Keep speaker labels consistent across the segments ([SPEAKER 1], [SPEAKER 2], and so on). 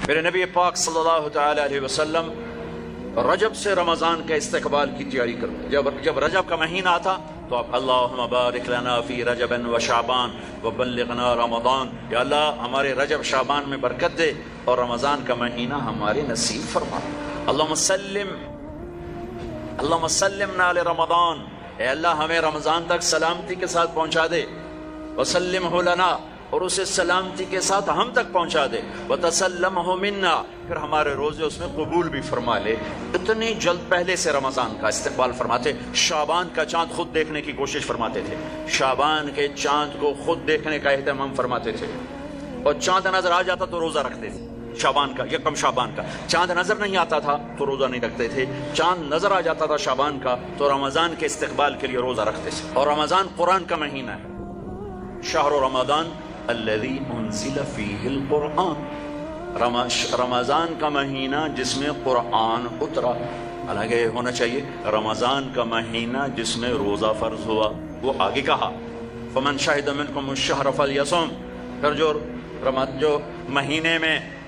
[SPEAKER 1] میرے نبی پاک صلی اللہ تعالی علیہ وسلم رجب سے رمضان کا استقبال کی تیاری کرتے. جب رجب کا مہینہ آتا تو آپ اللہم بارک لنا فی رجب و شعبان وبلغنا رمضان، یا اللہ ہمارے رجب شعبان میں برکت دے اور رمضان کا مہینہ ہمارے نصیب فرما. اللہم سلمنا لرمضان، اے اللہ ہمیں رمضان تک سلامتی کے ساتھ پہنچا دے. وسلمہ لنا، اور اسے سلامتی کے ساتھ ہم تک پہنچا دے. وتسلمہ منا، پھر ہمارے روزے اس میں قبول بھی فرما لے. اتنی جلد پہلے سے رمضان کا استقبال فرماتے. شعبان کا چاند خود دیکھنے کی کوشش فرماتے تھے، شعبان کے چاند کو خود دیکھنے کا اہتمام فرماتے تھے. اور چاند نظر آ جاتا تو روزہ رکھتے تھے. شعبان کا، یکم شعبان کا چاند نظر نہیں آتا تھا تو روزہ نہیں رکھتے تھے. چاند نظر آ جاتا تھا شعبان کا تو رمضان کے استقبال کے لیے روزہ رکھتے تھے. اور رمضان قرآن کا مہینہ ہے. شہر رمضان الذی انزل فیہ القرآن، رمضان کا مہینہ جس میں قرآن اترا. حالانکہ ہونا چاہیے رمضان کا مہینہ جس میں روزہ فرض ہوا. وہ آگے کہا فمن شہد منکم الشہر فلیصم، پھر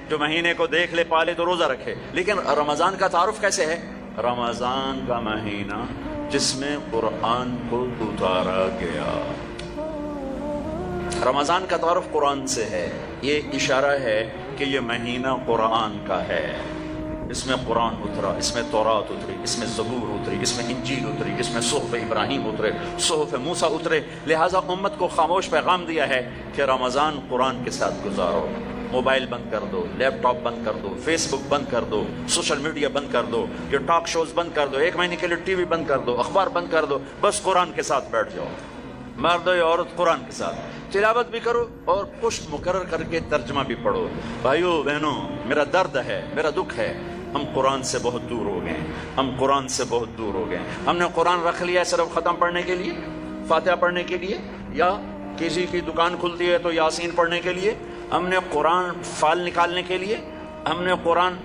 [SPEAKER 1] جو مہینے کو دیکھ لے پالے تو روزہ رکھے. لیکن رمضان کا تعارف کیسے ہے؟ رمضان کا مہینہ جس میں قرآن کو اتارا گیا. رمضان کا تعارف قرآن سے ہے. یہ اشارہ ہے کہ یہ مہینہ قرآن کا ہے. اس میں قرآن اترا، اس میں تورات اتری، اس میں زبور اتری، اس میں انجیل اتری، اس میں صحف ابراہیم اترے، صحف موسیٰ اترے. لہٰذا امت کو خاموش پیغام دیا ہے کہ رمضان قرآن کے ساتھ گزارو. موبائل بند کر دو، لیپ ٹاپ بند کر دو، فیس بک بند کر دو، سوشل میڈیا بند کر دو، یہ ٹاک شوز بند کر دو، 1 مہینے کے لیے ٹی وی بند کر دو، اخبار بند کر دو. بس قرآن کے ساتھ بیٹھ جاؤ. مرد یا عورت قرآن کے ساتھ تلاوت بھی کرو اور پشت مقرر کر کے ترجمہ بھی پڑھو. بھائیو بہنوں، میرا درد ہے، میرا دکھ ہے، ہم قرآن سے بہت دور ہو گئے. ہم قرآن سے بہت دور ہو گئے. ہم نے قرآن رکھ لیا صرف ختم پڑھنے کے لیے، فاتحہ پڑھنے کے لیے، یا کسی کی دکان کھلتی ہے تو یاسین پڑھنے کے لیے. ہم نے قرآن فال نکالنے کے لیے، ہم نے قرآن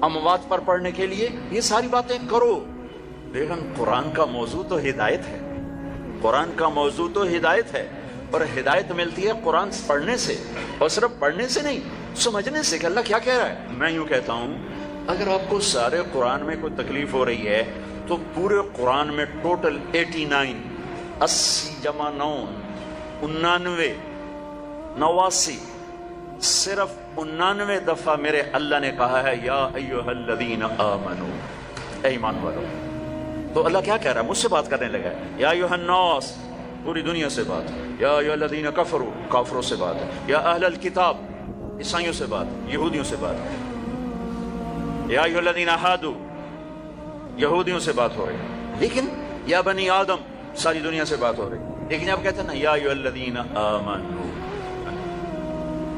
[SPEAKER 1] اموات پر پڑھنے کے لیے. یہ ساری باتیں کرو، لیکن قرآن کا موضوع تو ہدایت ہے. قرآن کا موضوع تو ہدایت ہے، اور ہدایت ملتی ہے قرآن پڑھنے سے. اور صرف پڑھنے سے نہیں، سمجھنے سے کہ اللہ کیا کہہ رہا ہے. میں یوں کہتا ہوں، اگر آپ کو سارے قرآن میں کوئی تکلیف ہو رہی ہے تو پورے قرآن میں ٹوٹل 89 80 جمع 9 99 89 صرف 99 دفعہ میرے اللہ نے کہا ہے یا ایھا الذین آمنو، اے ایمان والو. تو اللہ کیا کہہ رہا ہے؟ مجھ سے بات کرنے لگا ہے. یا ایھا الناس، پوری دنیا سے بات. یا ایھا الذین کفروا، کافروں سے بات. یا اہل الکتاب، عیسائیوں سے بات، یہودیوں سے بات. یا ایھا الذین ہادوا، یہودیوں سے بات ہو رہی ہے. لیکن یا بنی آدم، ساری دنیا سے بات ہو رہی ہے. لیکن آپ کہتے ہیں نا یا ایھا الذین آمنوا.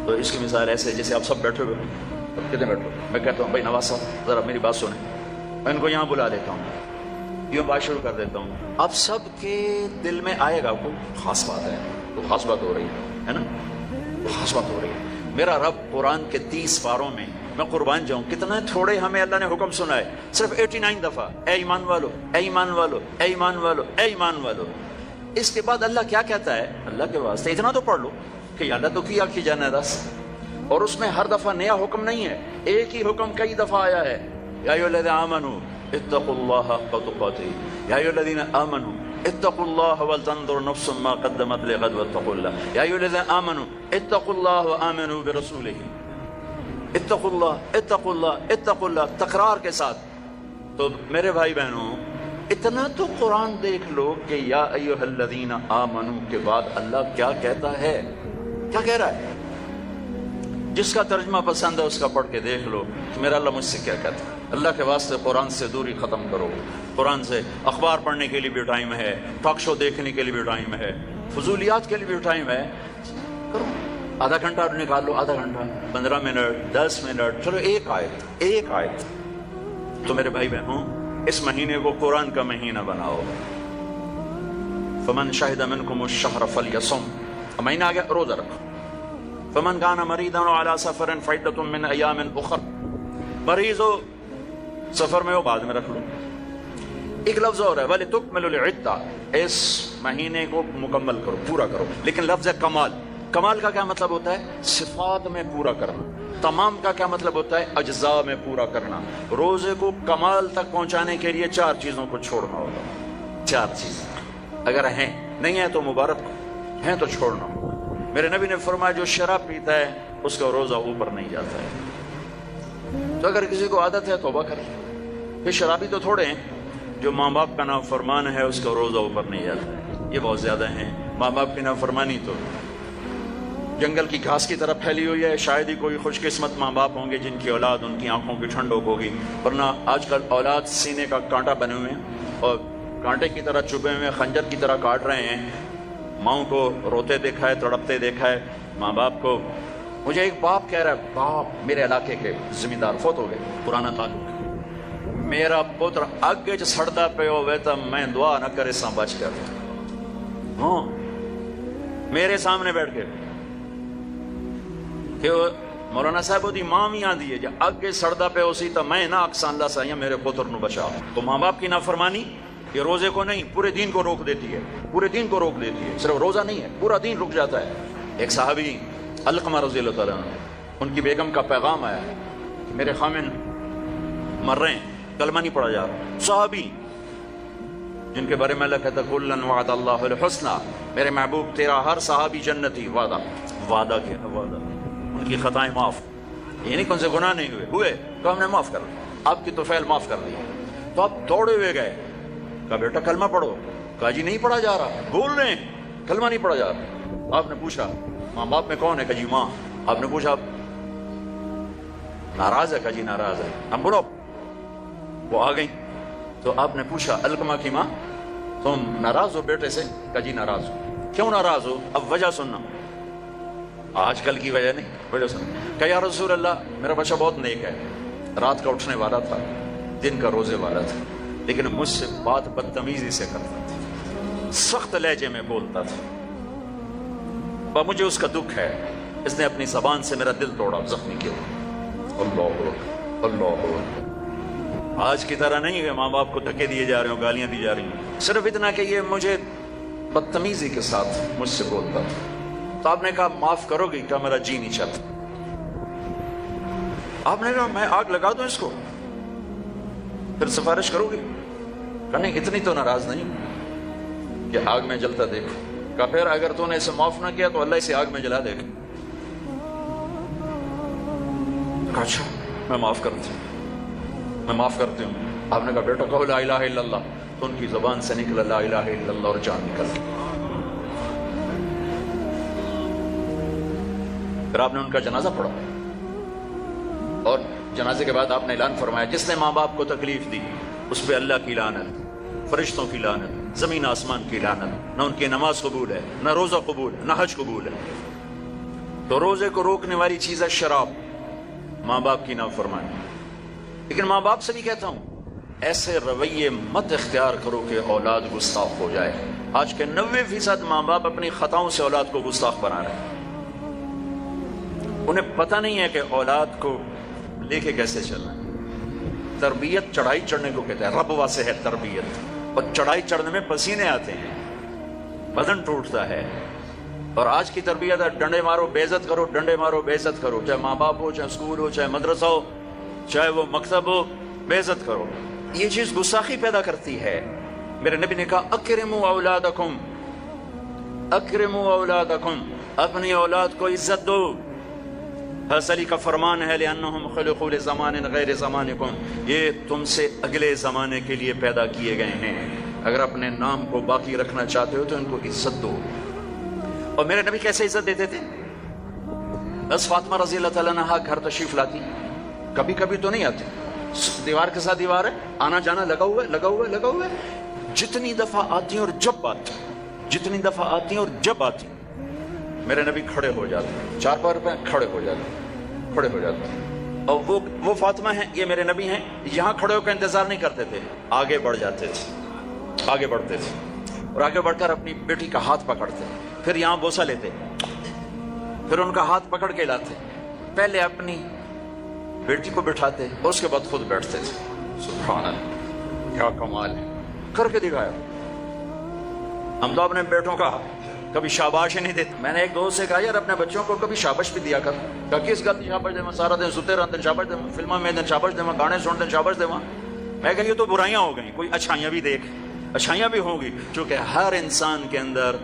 [SPEAKER 1] تو اس کی مثال ایسے جیسے آپ سب بیٹھے ہوئے ہیں. کتنے بیٹھے؟ میں کہتا ہوں بھائی نواز صاحب ذرا میری بات سنیں. میں ان کو یہاں بلا لیتا ہوں، یہ بات شروع کر دیتا ہوں. آپ سب کے دل میں آئے گا کوئی خاص بات ہے، تو خاص بات ہو رہی ہے نا، خاص بات ہو رہی ہے. میرا رب قرآن کے 30 پاروں میں، میں قربان جاؤں کتنا تھوڑے ہمیں اللہ نے حکم سنا ہے، صرف 89 دفعہ اے ایمان والو، اے ایمان والو، اے ایمان والو، اے ایمان والو. اس کے بعد اللہ کیا کہتا ہے؟ اللہ کے واسطے اتنا تو پڑھ لو کہ اللہ تو کیا کی جانا دس. اور اس میں ہر دفعہ نیا حکم نہیں ہے، ایک ہی حکم کئی دفعہ آیا ہے. یا ایھا الذین آمنوا اتقوا اللہ حق تقاته، یا ایھا الذین آمنوا اتقوا اللہ ولتنظر نفس ما قدمت لغد واتقوا اللہ. یا ایھا الذین آمنوا اتقوا اللہ وآمنوا برسولہ. اتقوا اللہ، اتقوا اللہ، اتقوا اللہ، تکرار کے ساتھ. تو میرے بھائی بہنوں، اتنا تو قرآن دیکھ لو کہ یا ایھا الذین آمنوا کے بعد اللہ کیا کہتا ہے، کیا کہہ رہا ہے. جس کا ترجمہ پسند ہے اس کا پڑھ کے دیکھ لو کہ میرا اللہ مجھ سے کیا کہتا ہے. اللہ کے واسطے قرآن سے دوری ختم کرو. قرآن سے اخبار پڑھنے کے لیے بھی ٹائم ہے، ٹاک شو دیکھنے کے لیے بھی ٹائم ہے، فضولیات کے لیے بھی ٹائم ہے. کرو، آدھا گھنٹہ نکال لو، آدھا گھنٹہ، 15 منٹ، 10 منٹ، چلو ایک آیت. تو میرے بھائی بہنوں، اس مہینے کو قرآن کا مہینہ بناؤ. فمن شہد منکم الشہر فلیصم، مہینہ آ گیا، روزہ رکھو. فمن کان مریضا علی سفر فعدۃ من ایام اخر، مریض ہو سفر میں ہو بعد میں رکھ لو. ایک لفظ اور ہے وَلِتُكْمِلُوا الْعِدَّةَ، اس مہینے کو مکمل کرو، پورا کرو. لیکن لفظ کمال، کمال کا کیا مطلب ہوتا ہے؟ صفات میں پورا کرنا. تمام کا کیا مطلب ہوتا ہے؟ اجزاء میں پورا کرنا. روزے کو کمال تک پہنچانے کے لیے 4 چیزوں کو چھوڑنا ہوگا. 4 چیزیں اگر ہیں، نہیں ہیں تو مبارک، ہیں تو چھوڑنا. میرے نبی نے فرمایا جو شراب پیتا ہے اس کا روزہ اوپر نہیں جاتا ہے. تو اگر کسی کو عادت ہے توبہ کر لے. یہ شرابی تو تھوڑے ہیں، جو ماں باپ کا نافرمان ہے اس کا روزہ اوپر نہیں جاتا ہے، یہ بہت زیادہ ہیں. ماں باپ کی نافرمانی تو جنگل کی گھاس کی طرح پھیلی ہوئی ہے. شاید ہی کوئی خوش قسمت ماں باپ ہوں گے جن کی اولاد ان کی آنکھوں کی ٹھنڈک ہوگی، ورنہ آج کل اولاد سینے کا کانٹا بنے ہوئے ہیں اور کانٹے کی طرح چبھے ہوئے خنجر کی طرح کاٹ رہے ہیں. ماؤں کو روتے دیکھا ہے، تڑپتے دیکھا ہے، ماں باپ کو. مجھے ایک باپ کہہ رہا ہے، باپ میرے علاقے کے زمیندار فوت ہو گئے، پرانا تعلق، میرا پتر اگے چ سڑتا پہ ہوئے تو میں دعا نہ کرے سا بچ کر. ہاں میرے سامنے بیٹھ کے کہ مولانا صاحب وہ دی ماں بھی آندی ہے جی اگے سڑتا پہ ہو سی تو میں نہ اکسان اللہ سائیں میرے پتر نو بچا. تو ماں باپ کی نافرمانی یہ روزے کو نہیں پورے دین کو روک دیتی ہے، پورے دین کو روک دیتی ہے. صرف روزہ نہیں ہے، پورا دین رک جاتا ہے. ایک صحابی علقمہ رضی اللہ تعالیٰ عنہ، ان کی بیگم کا پیغام آیا کہ میرے خامن مر رہے ہیں، کلمہ نہیں پڑھا جا رہا. صحابی جن کے بارے میں اللہ کہتا ہے کلن وعد اللہ الحسنى، میرے محبوب تیرا ہر صحابی جنتی، وعدہ وعدہ کیا وعدہ. ان کی خطائیں معاف، یہ نہیں کون سے گناہ نہیں ہوئے تو ہم نے معاف کر دیا، آپ کی توفیل معاف کر دی. تو آپ دوڑے ہوئے گئے، کہا بیٹا کلمہ پڑھو. کہا جی نہیں پڑھا جا رہا، بول رہے ہیں کلمہ نہیں پڑھا جا رہا. آپ نے پوچھا ماں باپ میں کون ہے؟ کہا جی ماں. آپ نے پوچھا ناراض ہے؟ کہا جی ناراض ہے. اب بڑھو. وہ آ گئی تو آپ نے پوچھا علقمہ کی ماں تم ناراض ہو بیٹے سے؟ کہا جی ناراض ہو. کیوں ناراض ہو؟ اب وجہ سننا، آج کل کی وجہ نہیں، وجہ سننا. کہا یا رسول اللہ میرا بچہ بہت نیک ہے، رات کا اٹھنے والا تھا، دن کا روزے والا تھا، لیکن مجھ سے بات بدتمیزی سے کرتا تھا، سخت لہجے میں بولتا تھا، اور مجھے اس کا دکھ ہے. اس نے اپنی زبان سے میرا دل توڑا، زخمی کیا. اللہ اللہ. آج کی طرح نہیں ہے ماں باپ کو دھکے دیے جا رہے ہوں، گالیاں دی جا رہی ہیں، صرف اتنا کہ یہ مجھے بدتمیزی کے ساتھ مجھ سے بولتا تھا. تو آپ نے کہا معاف کرو گی؟ کہا میرا جی نہیں چاہتا. آپ نے کہا میں آگ لگا دوں اس کو، پھر سفارش کرو گی؟ کہا نہیں اتنی تو ناراض نہیں کہ آگ میں جلتا دیکھو. کہا پھر اگر تو نے اسے معاف نہ کیا تو اللہ اسے آگ میں جلا دے گا. کہا اچھا میں معاف کرتی ہوں، میں معاف کرتی ہوں. آپ نے کہا بیٹا کہو لا الہ الا اللہ. تو ان کی زبان سے نکلا لا الہ الا اللہ اور جان نکل گئی. پھر آپ نے ان کا جنازہ پڑھا اور جنازے کے بعد آپ نے اعلان فرمایا جس نے ماں باپ کو تکلیف دی اس پہ اللہ کی لعنت، فرشتوں کی لعنت، زمین آسمان کی لعنت. نہ ان کی نماز قبول ہے، نہ روزہ قبول ہے، نہ حج قبول ہے. تو روزے کو روکنے والی چیز ہے شراب، ماں باپ کی نافرمانی. لیکن ماں باپ سے بھی کہتا ہوں ایسے رویے مت اختیار کرو کہ اولاد گستاخ ہو جائے. آج کے 90% ماں باپ اپنی خطاؤں سے اولاد کو گستاخ بنا رہے ہیں. انہیں پتہ نہیں ہے کہ اولاد کو لے کے کیسے چلنا ہے. تربیت چڑھائی چڑھنے کو کہتے ہیں، رب واسے ہے تربیت. اور چڑھائی چڑھنے میں پسینے آتے ہیں، بدن ٹوٹتا ہے. اور آج کی تربیت ہے ڈنڈے مارو بے عزت کرو، ڈنڈے مارو بے عزت کرو، چاہے ماں باپ ہو، چاہے اسکول ہو، چاہے مدرسہ ہو، چاہے وہ مکتب ہو، بے عزت کرو. یہ چیز گستاخی پیدا کرتی ہے. میرے نبی نے کہا اکرموا اولادکم، اکرموا اولادکم، اپنی اولاد کو عزت دو. حضرت علی کا فرمان ہے لأنہم خلقوا لزمان غیر زمانکم، یہ تم سے اگلے زمانے کے لیے پیدا کیے گئے ہیں. اگر اپنے نام کو باقی رکھنا چاہتے ہو تو ان کو عزت دو. اور میرے نبی کیسے عزت دیتے تھے؟ بس فاطمہ رضی اللہ تعالیٰ عنہا گھر تشریف لاتی، کبھی کبھی تو نہیں آتی، دیوار کے ساتھ دیوار ہے، آنا جانا لگا ہوا ہے، لگا ہوا ہے، لگا ہوا ہے. جتنی دفعہ آتی ہیں اور جب آتی، جتنی دفعہ آتی ہیں اور جب آتی، میرے نبی کھڑے ہو جاتے ہیں، 4 پیر پہ کھڑے ہو جاتے ہیں، کھڑے ہو جاتے ہیں. اور وہ فاطمہ ہیں، یہ میرے نبی ہیں، یہاں کھڑے ہو کر انتظار نہیں کرتے تھے، آگے بڑھ جاتے تھے، آگے بڑھتے تھے اور آگے بڑھ کر اپنی بیٹی کا ہاتھ پکڑتے، پھر یہاں بوسہ لیتے، پھر ان کا ہاتھ پکڑ کے لاتے، پہلے اپنی بیٹی کو بٹھاتے اور اس کے بعد خود بیٹھتے تھے. سبحان اللہ، کیا کمال ہے، کر کے دکھایا. ہم تو اپنے بیٹوں کا کبھی شاباش ہی نہیں دیتے. میں نے ایک دوست سے کہا یار اپنے بچوں کو کبھی شاباش بھی دیا کر. کہ کس گل کی شاباش دے سارا دن ستے رہتے شاباش دے فلموں میں شاباش دے گانے سنتے شاباش دے. میں کہ یہ تو برائیاں ہو گئیں, کوئی اچھائیاں بھی دیکھ. اچھائیاں بھی ہوں گی, چونکہ ہر انسان کے اندر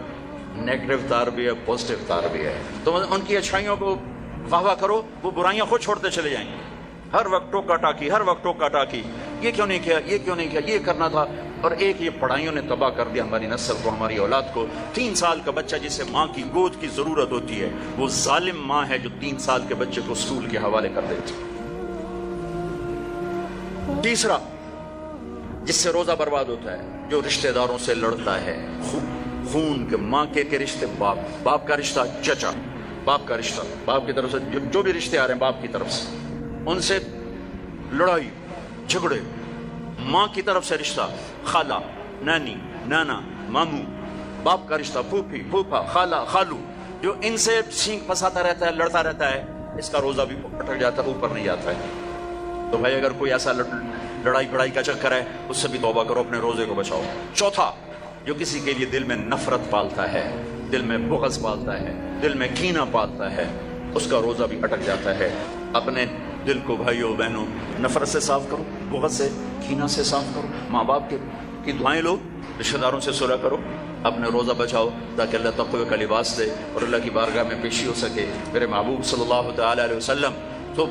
[SPEAKER 1] نیگیٹو تار بھی ہے, پازیٹیو تار بھی ہے. تو ان کی اچھائیوں کو واہ واہ کرو, وہ برائیاں خود چھوڑتے چلے جائیں گے. ہر وقت ٹوکا ٹاکی, ہر وقت ٹوکا ٹاکی, یہ کیوں نہیں کیا, یہ کیوں نہیں کیا, یہ کرنا تھا. اور ایک یہ پڑھائیوں نے تباہ کر دیا ہماری نسل کو, ہماری اولاد کو. 3 سال کا بچہ جسے ماں کی گود کی ضرورت ہوتی ہے, وہ ظالم ماں ہے جو 3 سال کے بچے کو اسکول کے حوالے کر دیتی. تیسرا جس سے روزہ برباد ہوتا ہے, جو رشتہ داروں سے لڑتا ہے, خون کے ماں کے رشتے, باپ کا رشتہ, چچا باپ کا رشتہ, باپ کی طرف سے جو بھی رشتے آ رہے ہیں باپ کی طرف سے, ان سے لڑائی جھگڑے. ماں کی طرف سے رشتہ, خالہ, نانی, نانا, ماموں, باپ کا رشتہ, پھوپھی, پھوپھا, خالہ, خالو, جو ان سے سینگ پھنساتا رہتا ہے, لڑتا رہتا ہے, اس کا روزہ بھی اٹک جاتا ہے, اوپر نہیں جاتا ہے. تو بھائی اگر کوئی ایسا لڑائی بڑائی کا چکر ہے, اس سے بھی توبہ کرو, اپنے روزے کو بچاؤ. چوتھا, جو کسی کے لیے دل میں نفرت پالتا ہے, دل میں بغض پالتا ہے, دل میں کینہ پالتا ہے, اس کا روزہ بھی اٹک جاتا ہے. اپنے دل کو بھائیوں بہنوں نفرت سے صاف کرو, بغض سے, کینہ سے صاف کرو. ماں باپ کی دعائیں لو, رشتہ داروں سے صلح کرو, اپنے روزہ بچاؤ, تاکہ اللہ تقوی کا لباس دے اور اللہ کی بارگاہ میں پیشی ہو سکے. میرے محبوب صلی اللہ تعالی علیہ وسلم تو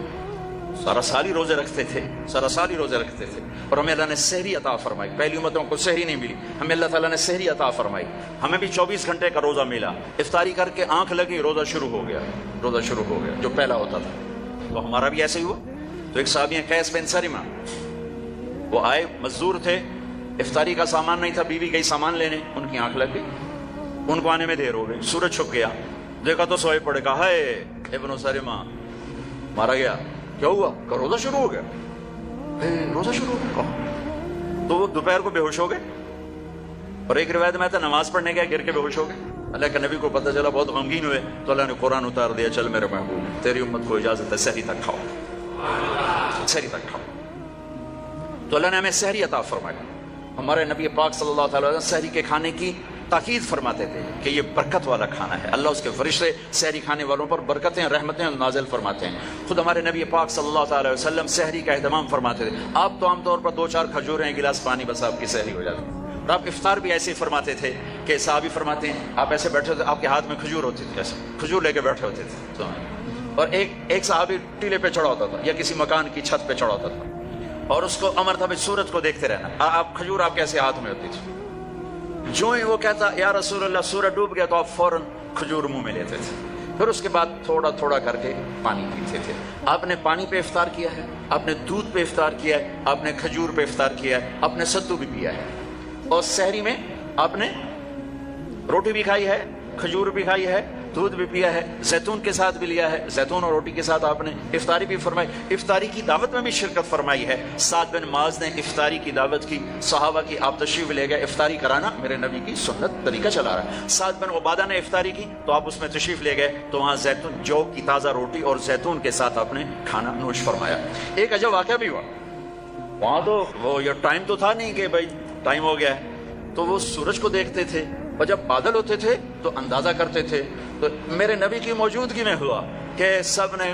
[SPEAKER 1] سارا سال ہی روزے رکھتے تھے, سارا سال ہی روزے رکھتے تھے. اور ہمیں اللہ نے سحری عطا فرمائی. پہلی امتوں کو سحری نہیں ملی, ہمیں اللہ تعالیٰ نے سحری عطا فرمائی. ہمیں بھی 24 گھنٹے کا روزہ ملا. افطاری کر کے آنکھ لگی, روزہ شروع ہو گیا, روزہ شروع ہو گیا, جو پہلا ہوتا تھا. تو ہمارا بھی ایسے ہی ہوا. تو ایک صحابی ہیں قیس بن سرمہ, وہ آئے, مزدور تھے, افطاری کا سامان نہیں تھا, بیوی گئی سامان لینے, ان کی آنکھ لگ گئی, ان کو آنے میں دیر ہو گئی. سورج چھپ گیا, دیکھا تو سوئے پڑے, کہا ہے ابن سرمہ مارا گیا. کیا ہوا؟ کہ روزہ شروع ہو گیا. روزہ شروع ہو گیا. تو وہ دوپہر کو بے ہوش ہو گئے, اور ایک روایت میں تھا نماز پڑھنے گیا, گر کے بے ہوش ہو گئے. اللہ کے نبی کو پتہ چلا, بہت غمگین ہوئے, تو اللہ نے قرآن اتار دیا, چل میرے محبوب تیری امت کو اجازت ہے سحری تک کھاؤ, سحری تک کھاؤ. تو اللہ نے ہمیں سحری عطا فرمایا. ہمارے نبی پاک صلی اللہ تعالی وسلم سحری کے کھانے کی تاکید فرماتے تھے کہ یہ برکت والا کھانا ہے. اللہ اس کے فرشتے سحری کھانے والوں پر برکتیں, رحمتیں نازل فرماتے ہیں. خود ہمارے نبی پاک صلی اللہ تعالی وسلم سحری کا اہتمام فرماتے تھے. آپ تو عام طور پر 2-4 کھجوریں, ایک گلاس پانی, بس آپ کی سحری ہو جاتی. اور آپ افطار بھی ایسے ہی فرماتے تھے کہ صحابی فرماتے ہیں آپ ایسے بیٹھے ہوتے, آپ کے ہاتھ میں کھجور ہوتی تھی, ایسے کھجور لے کے بیٹھے ہوتے تھے. اور ایک صحابی ٹیلے پہ چڑھا ہوتا تھا یا کسی مکان کی چھت پہ چڑھا ہوتا تھا, اور اس کو امر تھا سورج کو دیکھتے رہنا. آپ کھجور آپ کیسے ہاتھ میں ہوتی تھی. جو ہی وہ کہتا یا رسول اللہ سورج ڈوب گیا, تو آپ فوراً کھجور منہ میں لیتے تھے. پھر اس کے بعد تھوڑا تھوڑا کر کے پانی پیتے تھے. آپ نے پانی پہ افطار کیا ہے, آپ نے دودھ پہ افطار کیا ہے, آپ نے کھجور پہ افطار کیا ہے, آپ نے ستو بھی پیا ہے. اور سحری میں آپ نے روٹی بھی کھائی ہے, کھجور بھی کھائی ہے, دودھ بھی پیا ہے, زیتون کے ساتھ بھی لیا ہے, زیتون اور روٹی کے ساتھ آپ نے افطاری بھی فرمائی. افطاری کی دعوت میں بھی شرکت فرمائی ہے. سعد بن معاذ نے افطاری کی دعوت کی, صحابہ کی, آپ تشریف لے گئے. افطاری کرانا میرے نبی کی سنت طریقہ چلا رہا ہے. سعد بن عبادہ نے افطاری کی, تو آپ اس میں تشریف لے گئے, تو وہاں زیتون, جو کی تازہ روٹی اور زیتون کے ساتھ آپ نے کھانا نوش فرمایا. ایک عجب واقعہ بھی ہوا وہاں. تو وہ یہ ٹائم تو تھا نہیں کہ بھائی ٹائم ہو گیا ہے, تو وہ سورج کو دیکھتے تھے, اور جب بادل ہوتے تھے تو اندازہ کرتے تھے. تو میرے نبی کی موجودگی میں ہوا کہ سب نے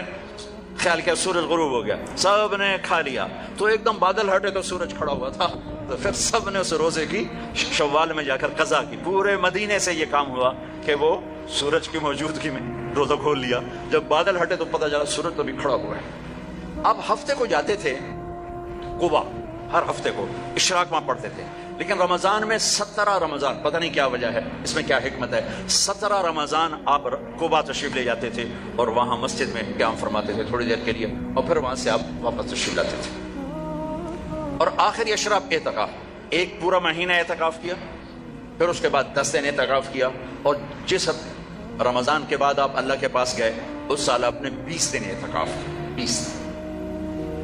[SPEAKER 1] خیال کیا سورج غروب ہو گیا, سب نے کھا لیا, تو ایک دم بادل ہٹے تو سورج کھڑا ہوا تھا. تو پھر سب نے اس روزے کی شوال میں جا کر قضا کی. پورے مدینے سے یہ کام ہوا کہ وہ سورج کی موجودگی میں روزہ کھول لیا. جب بادل ہٹے تو پتہ چلا سورج تو بھی کھڑا ہوا ہے. اب ہفتے کو جاتے تھے قبا, ہر ہفتے کو اشراق وہاں پڑھتے تھے. لیکن رمضان میں 17 رمضان, پتہ نہیں کیا وجہ ہے, اس میں کیا حکمت ہے, 17 رمضان آپ قبا تشریف لے جاتے تھے, اور وہاں مسجد میں قیام فرماتے تھے تھوڑی دیر کے لیے, اور پھر وہاں سے آپ واپس تشریف لاتے تھے. اور آخری اشراف اعتکاف, ایک پورا مہینہ اعتکاف کیا, پھر اس کے بعد 10 دن اعتکاف کیا. اور جس رمضان کے بعد آپ اللہ کے پاس گئے, اس سال آپ نے 20 دن اعتکاف کیا. 20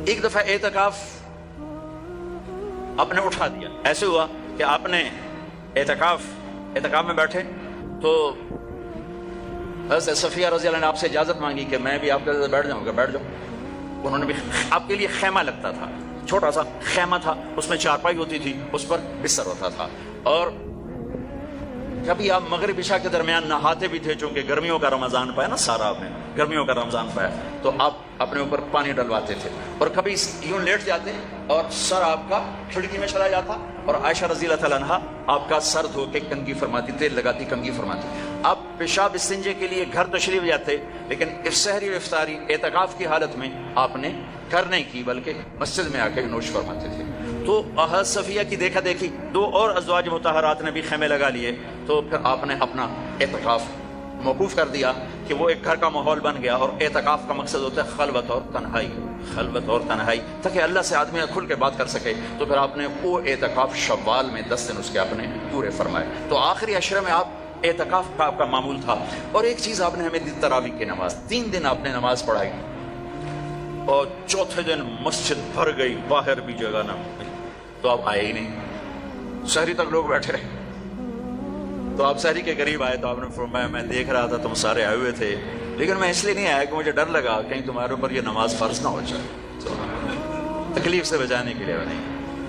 [SPEAKER 1] ایک دفعہ اعتکاف آپ نے اٹھا دیا. ایسے ہوا کہ آپ نے اعتکاف میں بیٹھے, تو حضرت صفیہ رضی اللہ عنہ نے آپ سے اجازت مانگی کہ میں بھی آپ کے ساتھ بیٹھ جاؤں گا. بیٹھ جاؤ. انہوں نے بھی, آپ کے لیے خیمہ لگتا تھا, چھوٹا سا خیمہ تھا, اس میں چارپائی ہوتی تھی, اس پر بستر ہوتا تھا, اور کبھی آپ مغرب عشاء کے درمیان نہاتے بھی تھے، چونکہ گرمیوں کا رمضان پایا نا سارا آپ نے، گرمیوں کا رمضان پایا، تو آپ اپنے اوپر پانی ڈلواتے تھے، اور کبھی یوں لیٹ جاتے اور سر آپ کا کھڑکی میں چلا جاتا، اور عائشہ رضی اللہ تعالیٰ عنہا آپ کا سر دھو کے کنگھی فرماتی، تیل لگاتی کنگھی فرماتی۔ آپ پیشاب استنجے کے لیے گھر تشریف جاتے، لیکن سحری و افطاری اعتکاف کی حالت میں آپ نے گھر نہیں کی، بلکہ مسجد میں آ کے نوش فرماتے تھے۔ تو حضرت صفیہ کی دیکھا دیکھی 2 اور ازواج مطہرات نے بھی خیمے لگا لیے، تو پھر آپ نے اپنا اعتکاف موقوف کر دیا کہ وہ ایک گھر کا ماحول بن گیا، اور اعتکاف کا مقصد ہوتا ہے خلوت اور تنہائی، خلوت اور تنہائی، تاکہ اللہ سے آدمی کھل کے بات کر سکے۔ تو پھر آپ نے وہ اعتکاف شوال میں 10 دن اس کے آپ نے پورے فرمائے۔ تو آخری عشرے میں آپ اعتکاف کا آپ کا معمول تھا۔ اور ایک چیز آپ نے ہمیں دی، تراویح کی نماز، 3 دن آپ نے نماز پڑھائی، اور چوتھے دن مسجد بھر گئی، باہر بھی جگہ نہ ملی، تو آپ آئے ہی نہیں، سحری تک لوگ بیٹھے رہے۔ تو آپ سحری کے قریب آئے تو آپ نے فرمایا میں دیکھ رہا تھا تم سارے آئے ہوئے تھے، لیکن میں اس لیے نہیں آیا کہ مجھے ڈر لگا کہیں تمہارے اوپر یہ نماز فرض نہ ہو جائے، تو تکلیف سے بچانے کے لیے نہیں۔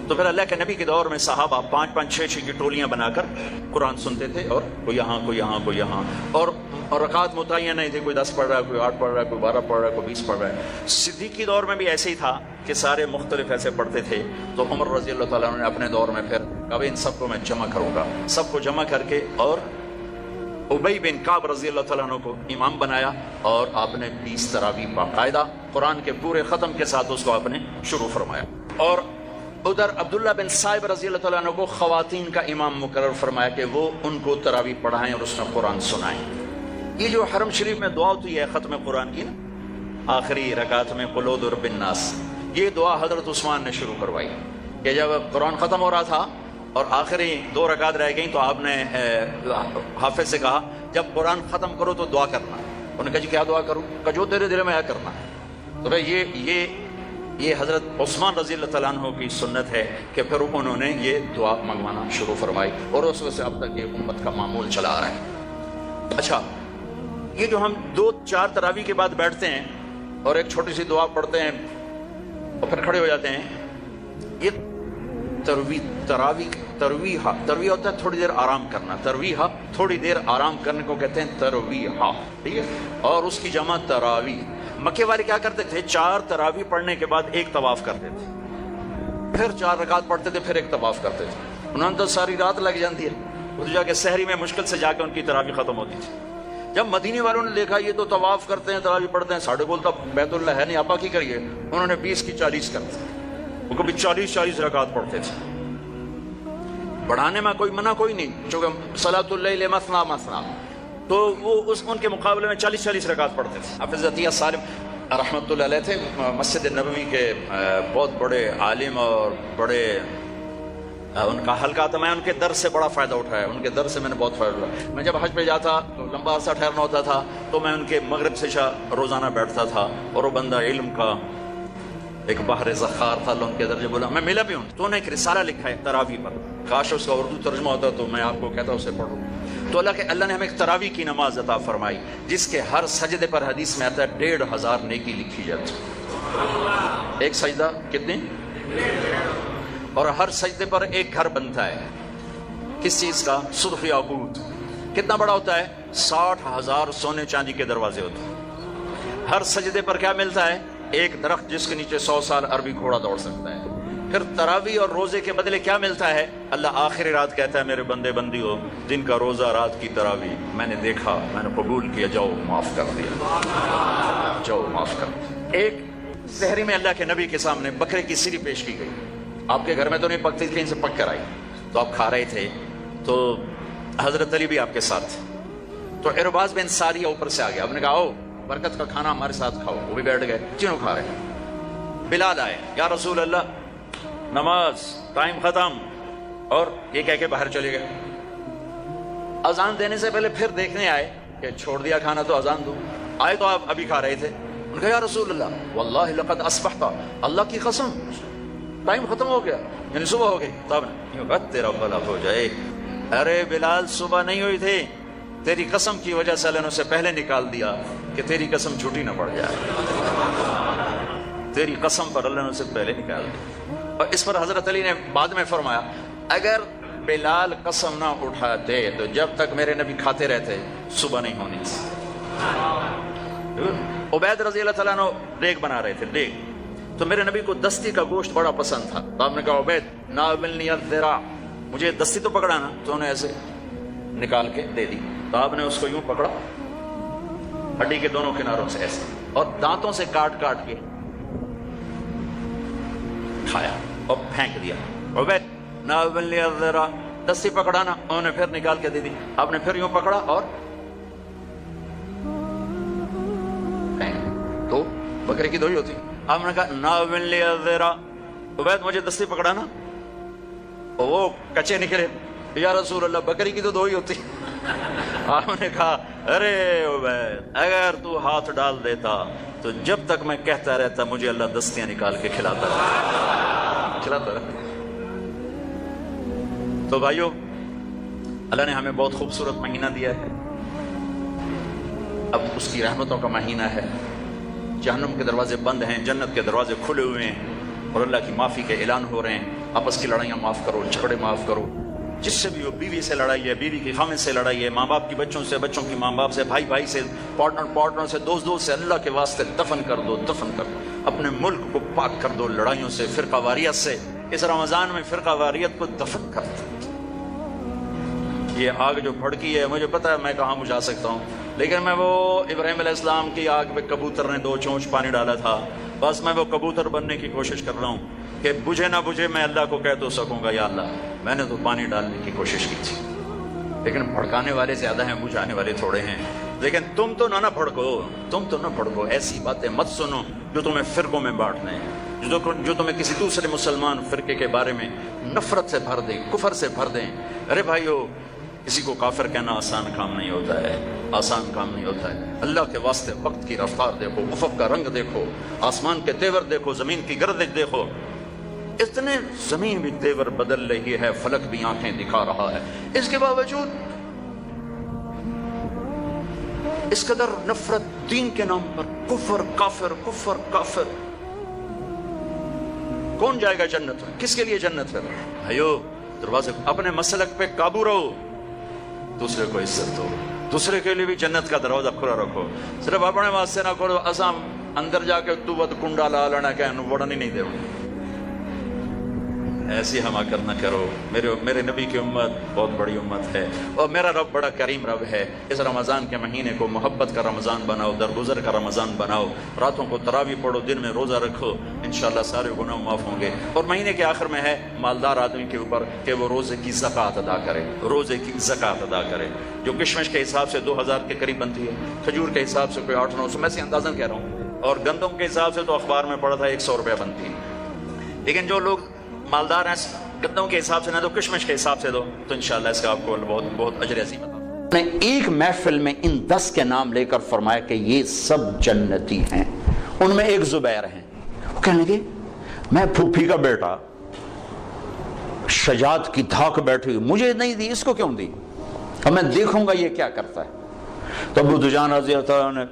[SPEAKER 1] تو پھر اللہ کے نبی کے دور میں صحابہ 5-5 6-6 کی ٹولیاں بنا کر قرآن سنتے تھے، اور کوئی یہاں کوئی یہاں کوئی یہاں، اور رکعات متعین نہیں تھی، کوئی 10 پڑھ رہا ہے، کوئی 8 پڑھ رہا ہے، کوئی 12 پڑھ رہا ہے، کوئی 20 پڑھ رہا ہے۔ صدیق کے دور میں بھی ایسے ہی تھا کہ سارے مختلف ایسے پڑھتے تھے۔ تو عمر رضی اللہ تعالیٰ عنہ نے اپنے دور میں پھر کہا ان سب کو میں جمع کروں گا، سب کو جمع کر کے، اور ابی بن کعب رضی اللہ تعالیٰ عنہ کو امام بنایا، اور آپ نے 20 تراویح باقاعدہ قرآن کے پورے ختم کے ساتھ اس کو آپ نے شروع فرمایا۔ اور ادھر عبداللہ بن صائب رضی اللہ تعالیٰ عنہ کو خواتین کا امام مقرر فرمایا کہ وہ ان کو تراویح پڑھائیں اور اس میں قرآن سنائیں۔ یہ جو حرم شریف میں دعا ہوتی ہے ختم قرآن کی نا، آخری رکعت میں قل اعوذ برب الناس، یہ دعا حضرت عثمان نے شروع کروائی کہ جب قرآن ختم ہو رہا تھا اور آخری 2 رکعت رہ گئیں، تو آپ نے حافظ سے کہا جب قرآن ختم کرو تو دعا کرنا۔ انہوں نے کہا جی کیا دعا کروں؟ کہ جو تیرے دل میں آیا کرنا۔ تو بھائی یہ حضرت عثمان رضی اللہ تعالیٰ عنہ کی سنت ہے کہ پھر انہوں نے یہ دعا منگوانا شروع فرمائی، اور اس وقت سے اب تک یہ امت کا معمول چلا آ رہا ہے۔ اچھا، یہ جو ہم 2-4 تراویح کے بعد بیٹھتے ہیں اور ایک چھوٹی سی دعا پڑھتے ہیں اور پھر کھڑے ہو جاتے ہیں، یہ ترویحہ ہوتا ہے تھوڑی دیر آرام کرنا، ترویحہ تھوڑی دیر آرام کرنے کو کہتے ہیں ترویحہ، ٹھیک ہے؟ اور اس کی جمع تراویح۔ مکے والے کیا کرتے تھے؟ 4 تراویح پڑھنے کے بعد ایک طواف کرتے تھے، پھر 4 رکعت پڑھتے تھے، پھر ایک طواف کرتے تھے۔ انہوں نے تو ساری رات لگ جاتی ہے، اس جا کے سحری میں مشکل سے جا کے ان کی تراویح ختم ہوتی تھی۔ جب مدینے والوں نے دیکھا یہ تو طواف کرتے ہیں، تراویح پڑھتے ہیں، ساڑھے کول تو بیت اللہ ہے نہیں، آپا کی کریے، انہوں نے 20 کی 40 کر دی، وہ کبھی 40 رکعت پڑھتے تھے۔ بڑھانے میں کوئی منع کوئی نہیں، چونکہ صلاۃ اللیل مثنی مثنی، تو وہ ان کے مقابلے میں 40 رکعت پڑھتے تھے۔ حافظ عطیہ سالم رحمۃ اللہ علیہ تھے، مسجد نبوی کے بہت بڑے عالم اور بڑے، ان کا حلقہ تھا، میں ان کے درس سے بڑا فائدہ اٹھایا، ان کے درس سے میں نے بہت فائدہ اٹھایا۔ میں جب حج پہ جاتا تو لمبا عرصہ ٹھہرنا ہوتا تھا، تو میں ان کے مغرب سے عشاء روزانہ بیٹھتا تھا، اور وہ بندہ علم کا ایک بحر ذخار تھا، اللہ ان کے درجے بولا، میں ملا بھی ہوں۔ تو انہوں نے ایک رسالہ لکھا ہے تراویح پر، کاش اس کا اردو ترجمہ ہوتا تو میں آپ کو کہتا اسے پڑھوں۔ تو اللہ نے ہمیں ایک تراویح کی نماز عطا فرمائی، جس کے ہر سجدے پر حدیث میں آتا ہے 1500 نیکی لکھی جاتی۔ ایک سجدہ کتنے؟ اور ہر سجدے پر ایک گھر بنتا ہے، کس چیز کا؟ سرخ یاقوت۔ کتنا بڑا ہوتا ہے؟ 60,000 سونے چاندی کے دروازے ہوتے ہیں۔ ہر سجدے پر کیا ملتا ہے؟ ایک درخت جس کے نیچے 100 سال عربی گھوڑا دوڑ سکتا ہے۔ پھر تراویح اور روزے کے بدلے کیا ملتا ہے؟ اللہ آخری رات کہتا ہے میرے بندے بندی ہو، جن کا روزہ رات کی تراویح میں نے دیکھا، میں نے قبول کیا، جاؤ معاف کر دیا، جاؤ معاف کر دیا۔ ایک سحری میں اللہ کے نبی کے سامنے بکرے کی سری پیش کی گئی، آپ کے گھر میں تو نہیں پکتی تھی، ان سے پک کر آئی، تو آپ کھا رہے تھے، تو حضرت علی بھی آپ کے ساتھ تھے، تو ارباز بن ساریہ اوپر سے آ گیا، آپ نے کہا آؤ برکت کا کھانا ہمارے ساتھ کھاؤ، وہ بھی بیٹھ گئے، تینوں کھا رہے ہیں۔ بلال آئے، یا رسول اللہ نماز ٹائم ختم، اور یہ کہہ کے باہر چلے گئے۔ اذان دینے سے پہلے پھر دیکھنے آئے کہ چھوڑ دیا کھانا تو اذان دو، آئے تو آپ ابھی کھا رہے تھے، انہوں نے کہا یا رسول اللہ واللہ لقد اصبحت، اللہ کی قسم ٹائم ختم ہو گیا، یعنی صبح ہو گئی۔ تو تیرا بھلا ہو جائے، ارے بلال صبح نہیں ہوئی تھی، تیری قسم کی وجہ سے اللہ نے اسے پہلے نکال دیا کہ تیری قسم جھوٹی نہ پڑ جائے، تیری قسم پر اللہ نے اسے پہلے نکال دیا۔ اور اس پر حضرت علی نے بعد میں فرمایا اگر بلال قسم نہ اٹھاتے تو جب تک میرے نبی کھاتے رہتے صبح نہیں ہونی تھی۔ عبید رضی اللہ تعالیٰ عنہ دیگ بنا رہے تھے، دیگ، تو میرے نبی کو دستی کا گوشت بڑا پسند تھا، تو آپ نے کہا عبید ناولنی الذراع، مجھے دستی تو پکڑانا، تو انہیں ایسے نکال کے دے دی، تو آپ نے اس کو یوں پکڑا ہڈی کے دونوں کناروں سے ایسے اور دانتوں سے کاٹ کاٹ کے کھایا اور پھینک دیا۔ عبید ناولنی الذراع، دستی پکڑانا، انہوں نے پھر نکال کے دے دی، آپ نے پھر یوں پکڑا اور تو بکرے کی دو ہی ہوتی، آپ نے کہا ناولنی الذراع، عبید مجھے دستی پکڑانا، وہ کچے نکلے، یا رسول اللہ بکری کی تو دو ہی ہوتی۔ آپ نے کہا ارے عبید اگر تو ہاتھ ڈال دیتا تو جب تک میں کہتا رہتا مجھے اللہ دستیاں نکال کے کھلاتا رہتا۔ تو بھائیو، اللہ نے ہمیں بہت خوبصورت مہینہ دیا ہے، اب اس کی رحمتوں کا مہینہ ہے، جہنم کے دروازے بند ہیں، جنت کے دروازے کھلے ہوئے ہیں، اور اللہ کی معافی کے اعلان ہو رہے ہیں۔ آپس کی لڑائیاں معاف کرو، جھگڑے معاف کرو، جس سے بھی ہو، بیوی سے لڑائی ہے، بیوی کی خامن سے لڑائی ہے، ماں باپ کی بچوں سے، بچوں کی ماں باپ سے، بھائی بھائی سے، پارٹنر سے، دوست سے، اللہ کے واسطے دفن کر دو، دفن کر دو، اپنے ملک کو پاک کر دو لڑائیوں سے، فرقہ واریت سے۔ اس رمضان میں فرقہ واریت کو دفن کر دو۔ یہ آگ جو بھڑکی ہے، مجھے پتا ہے میں کہاں بجھا سکتا ہوں، لیکن میں وہ ابراہیم علیہ السلام کی آگ پہ کبوتر نے 2 چونچ پانی ڈالا تھا، بس میں وہ کبوتر بننے کی کوشش کر رہا ہوں کہ بجھے نہ بجھے میں اللہ کو کہہ تو سکوں گا یا اللہ میں نے تو پانی ڈالنے کی کوشش کی تھی، لیکن بھڑکانے والے زیادہ ہیں، بجھانے والے تھوڑے ہیں۔ لیکن تم تو نہ بھڑکو، ایسی باتیں مت سنو جو تمہیں فرقوں میں بانٹ دیں، جو تمہیں کسی دوسرے مسلمان فرقے کے بارے میں نفرت سے بھر دیں، کفر سے بھر دیں۔ ارے بھائیو، کسی کو کافر کہنا آسان کام نہیں ہوتا ہے، آسان کام نہیں ہوتا ہے۔ اللہ کے واسطے وقت کی رفتار دیکھو، افق کا رنگ دیکھو، آسمان کے تیور دیکھو، زمین کی گردش دیکھو، اتنے زمین بھی تیور بدل رہی ہے، فلک بھی آنکھیں دکھا رہا ہے، اس کے باوجود اس قدر نفرت دین کے نام پر، کفر کافر۔ کون جائے گا جنت؟ کس کے لیے جنت ہے؟ بھائیو، دروازے اپنے مسلک پہ قابو رہو، دوسرے کو عزت دو، دوسرے کے لیے بھی جنت کا دروازہ کھلا رکھو، صرف اپنے واسطے نہ کرو اسام اندر جا کے تو ود کنڈا لا لینا کہ وڑن ہی نہیں دے، ایسی حماقت نہ کرو۔ میرے نبی کی امت بہت بڑی امت ہے، اور میرا رب بڑا کریم رب ہے۔ اس رمضان کے مہینے کو محبت کا رمضان بناؤ، درگزر کا رمضان بناؤ، راتوں کو تراویح پڑھو، دن میں روزہ رکھو، انشاءاللہ سارے گناہ معاف ہوں گے۔ اور مہینے کے آخر میں ہے مالدار آدمی کے اوپر کہ وہ روزے کی زکوٰۃ ادا کرے، روزے کی زکوٰۃ ادا کرے، جو کشمش کے حساب سے 2000 کے قریب بنتی ہے، کھجور کے حساب سے کوئی 800-900، میں سے اندازاً کہہ رہا ہوں، اور گندم کے حساب سے تو اخبار میں پڑھا تھا 100 روپیہ بنتی ہے۔ لیکن جو لوگ مالدار ہیں، گندم کے حساب سے نہ دو، کشمش کے حساب سے دو، تو انشاءاللہ اس کا آپ کو بہت اجر عظیم عطا۔
[SPEAKER 2] نے ایک محفل میں ان 10 کے نام لے کر فرمایا کہ یہ سب جنتی ہیں۔ ان میں ایک زبیر ہیں، وہ کہنے لگے میں پھوپھی کا بیٹا، شجاعت کی دھاک بیٹھی ہوئی، مجھے نہیں دی، اس کو کیوں دی؟ اور میں دیکھوں گا یہ کیا کرتا ہے۔ تو ابو دجان رضی اللہ عنہ نے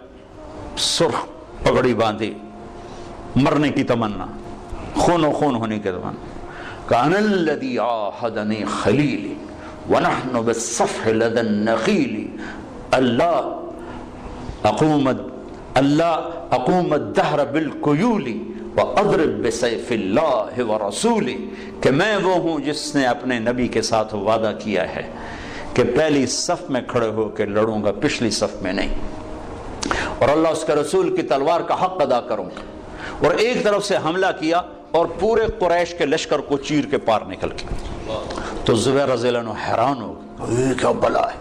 [SPEAKER 2] سرخ پگڑی باندھی، مرنے کی تمنا، خون و خون ہونے کی تمنا، کان الذی عاہدنی خلیلی ونحن بالصفح لدى النخیل اللہ اقوم الدہر بالقیول واضرب بسیف اللہ ورسولہ، کہ میں وہ ہوں جس نے اپنے نبی کے ساتھ وعدہ کیا ہے کہ پہلی صف میں کھڑے ہو کے لڑوں گا، پچھلی صف میں نہیں، اور اللہ اس کے رسول کی تلوار کا حق ادا کروں گا۔ اور ایک طرف سے حملہ کیا اور پورے قریش کے لشکر کو چیر کے پار نکل گیا۔ تو زبیر رضی اللہ عنہ حیران ہو گئے، یہ کیا بلا ہے۔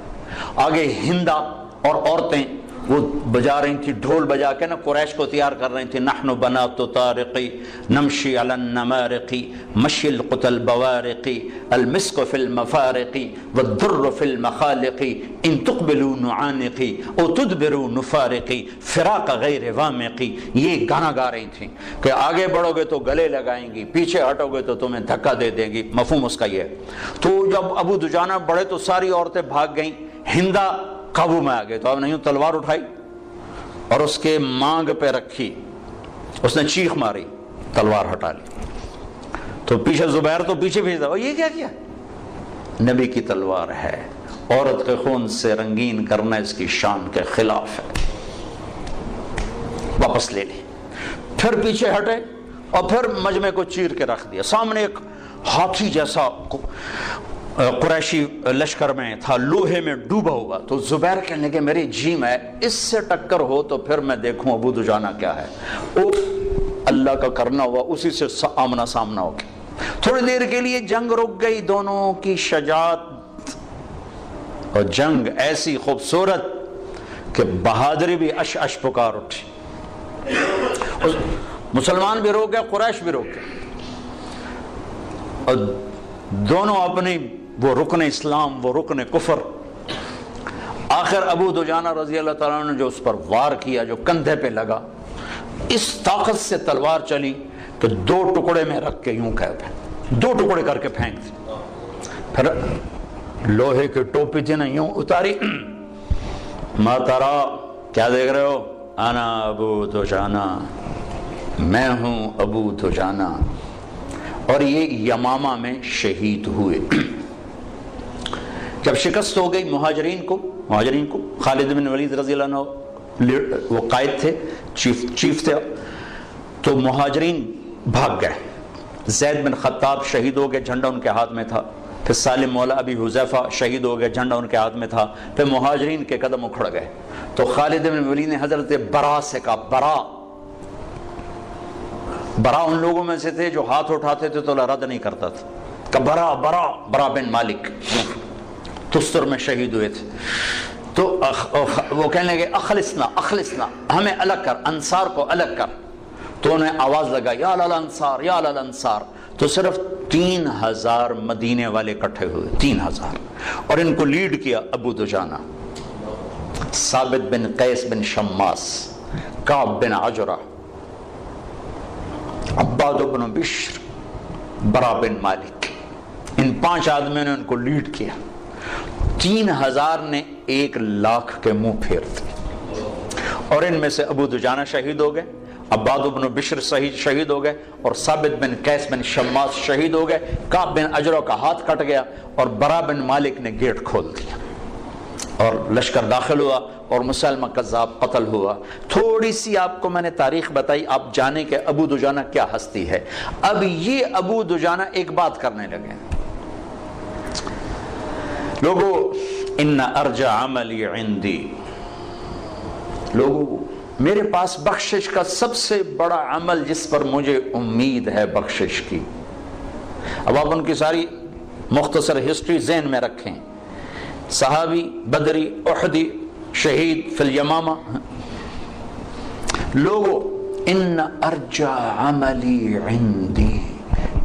[SPEAKER 2] آگے ہندا اور عورتیں وہ بجا رہی تھی، ڈھول بجا کے نا قریش کو تیار کر رہی تھی، نحن بنات طارقی نمشی علی النمارقی مشی القتل بوارقی المسک فی المفارقی والدر فی المخالقی ان تقبلوا نعانقی او تدبروا نفارقی فراق غیر وامقی۔ یہ گانا گا رہی تھیں کہ آگے بڑھو گے تو گلے لگائیں گی، پیچھے ہٹو گے تو تمہیں دھکا دے دیں گی، مفہوم اس کا یہ ہے۔ تو جب ابو دجانہ بڑھے تو ساری عورتیں بھاگ گئیں، ہندا قابو میں آ گئے، تو آپ نے یوں تلوار اٹھائی اور اس کے مانگ پہ رکھی، اس نے چیخ ماری، تلوار ہٹا لی، تو پیچھے زبیر تو پیچھے بھیج دیا، یہ کیا کیا؟ نبی کی تلوار ہے، عورت کے خون سے رنگین کرنا اس کی شان کے خلاف ہے، واپس لے لی۔ پھر پیچھے ہٹے اور پھر مجمع کو چیر کے رکھ دیا۔ سامنے ایک ہاتھی جیسا قریشی لشکر میں تھا، لوہے میں ڈوبا ہوا، تو زبیر کہنے لگے میری جی میں اس سے ٹکر ہو تو پھر میں دیکھوں ابو دجانہ کیا ہے۔ او اللہ کا کرنا ہوا، اسی سے آمنا سامنا ہو گیا۔ تھوڑی دیر کے لیے جنگ رک گئی، دونوں کی شجاعت اور جنگ ایسی خوبصورت کہ بہادری بھی اش اش پکار اٹھی۔ مسلمان بھی روک گئے، قریش بھی روک گئے، اور دونوں اپنی وہ رکن اسلام، وہ رکن کفر۔ آخر ابو دجانہ رضی اللہ تعالیٰ عنہ نے جو اس پر وار کیا، جو کندھے پہ لگا، اس طاقت سے تلوار چلی کہ 2 ٹکڑے میں رکھ کے یوں کہتے ہیں 2 ٹکڑے کر کے پھینک دی۔ پھر لوہے کی ٹوپی تھی نا، یوں اتاری، ما ترا، کیا دیکھ رہے ہو؟ انا ابو دجانہ، میں ہوں ابو دجانہ، اور یہ یمامہ میں شہید ہوئے۔ جب شکست ہو گئی مہاجرین کو، خالد بن ولید رضی اللہ عنہ وہ قائد تھے، چیف تھے، تو مہاجرین بھاگ گئے۔ زید بن خطاب شہید ہو گئے، جھنڈا ان کے ہاتھ میں تھا۔ پھر سالم مولا ابی حذیفہ شہید ہو گئے، جھنڈا ان کے ہاتھ میں تھا۔ پھر مہاجرین کے قدم اکھڑ گئے، تو خالد بن ولید نے حضرت برا سے کہا، برا ان لوگوں میں سے تھے جو ہاتھ اٹھاتے تھے تو رد نہیں کرتا تھا، کہ برا بن مالک تستر میں شہید ہوئے تھے۔ تو وہ کہنے لگے اخلصنا، ہمیں الگ کر، انصار کو الگ کر۔ تو انہیں آواز لگا، یا للانصار، یا للانصار۔ تو صرف 3000 مدینے والے اکٹھے ہوئے، 3000، اور ان کو لیڈ کیا ابو دجانہ، ثابت بن قیس بن شماس، کعب بن عجرہ، عباد بن بشر، برا بن مالک، ان 5 آدمیوں نے ان کو لیڈ کیا۔ 3000 نے 1,00,000 کے منہ پھیر دی، اور ان میں سے ابو دجانہ شہید ہو گئے، عباد بن بشر شہید ہو گئے، اور ثابت بن قیس بن شماس شہید ہو گئے۔ کعب بن عجرہ کا ہاتھ کٹ گیا، اور برا بن مالک نے گیٹ کھول دیا، اور لشکر داخل ہوا، اور مسلمہ کذاب قتل ہوا۔ تھوڑی سی آپ کو میں نے تاریخ بتائی، آپ جانیں کہ ابو دجانہ کیا ہستی ہے۔ اب یہ ابو دجانہ ایک بات کرنے لگے، لوگو ان ارجع عملی عندی، لوگو میرے پاس بخشش کا سب سے بڑا عمل جس پر مجھے امید ہے بخشش کی۔ اب آپ ان کی ساری مختصر ہسٹری ذہن میں رکھیں، صحابی، بدری، احدی، شہید فی الیمامہ۔ لوگو ان ارجع عملی عندی،